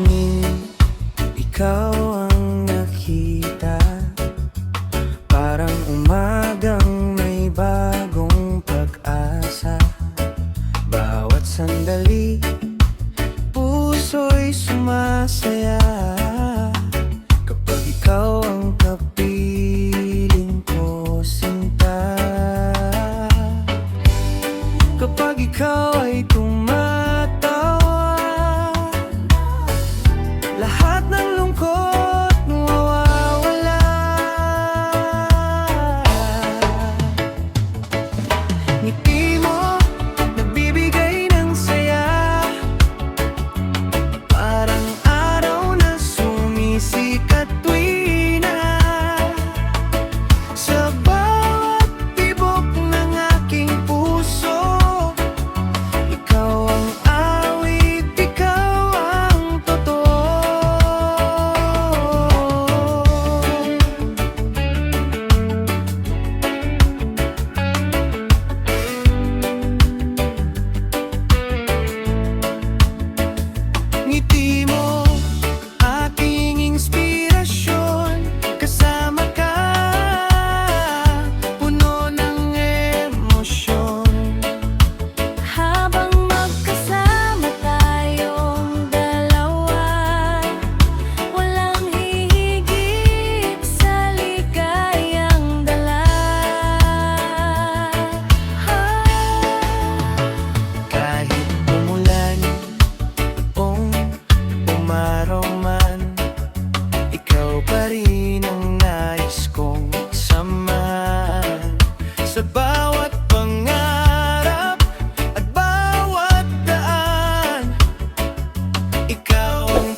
tanging ikaw ang nakita. Parang umagang may bagong pag-asa. Bawat sandali, puso'y sumasaya kapag ikaw ang kapiling ko, sinta. Kapag ikaw ay tumatawa, lahat ng lungkot nawawala. Ngiti mo, nagbibigay ng saya, parang araw na sumisikat tuwing na. Sa bawat tibok ng aking puso, ikaw ang awit, ikaw ang totoo. Ngiti mo, aking inspirasyon. Kasama ka, puno ng emosyon. Habang magkasama tayong dalawa, walang hihigit sa ligayang dala. Kahit umulan o umaraw man, ikaw pa rin ang nais kong samahan. Sa bawat pangarap at bawat daan, ikaw ang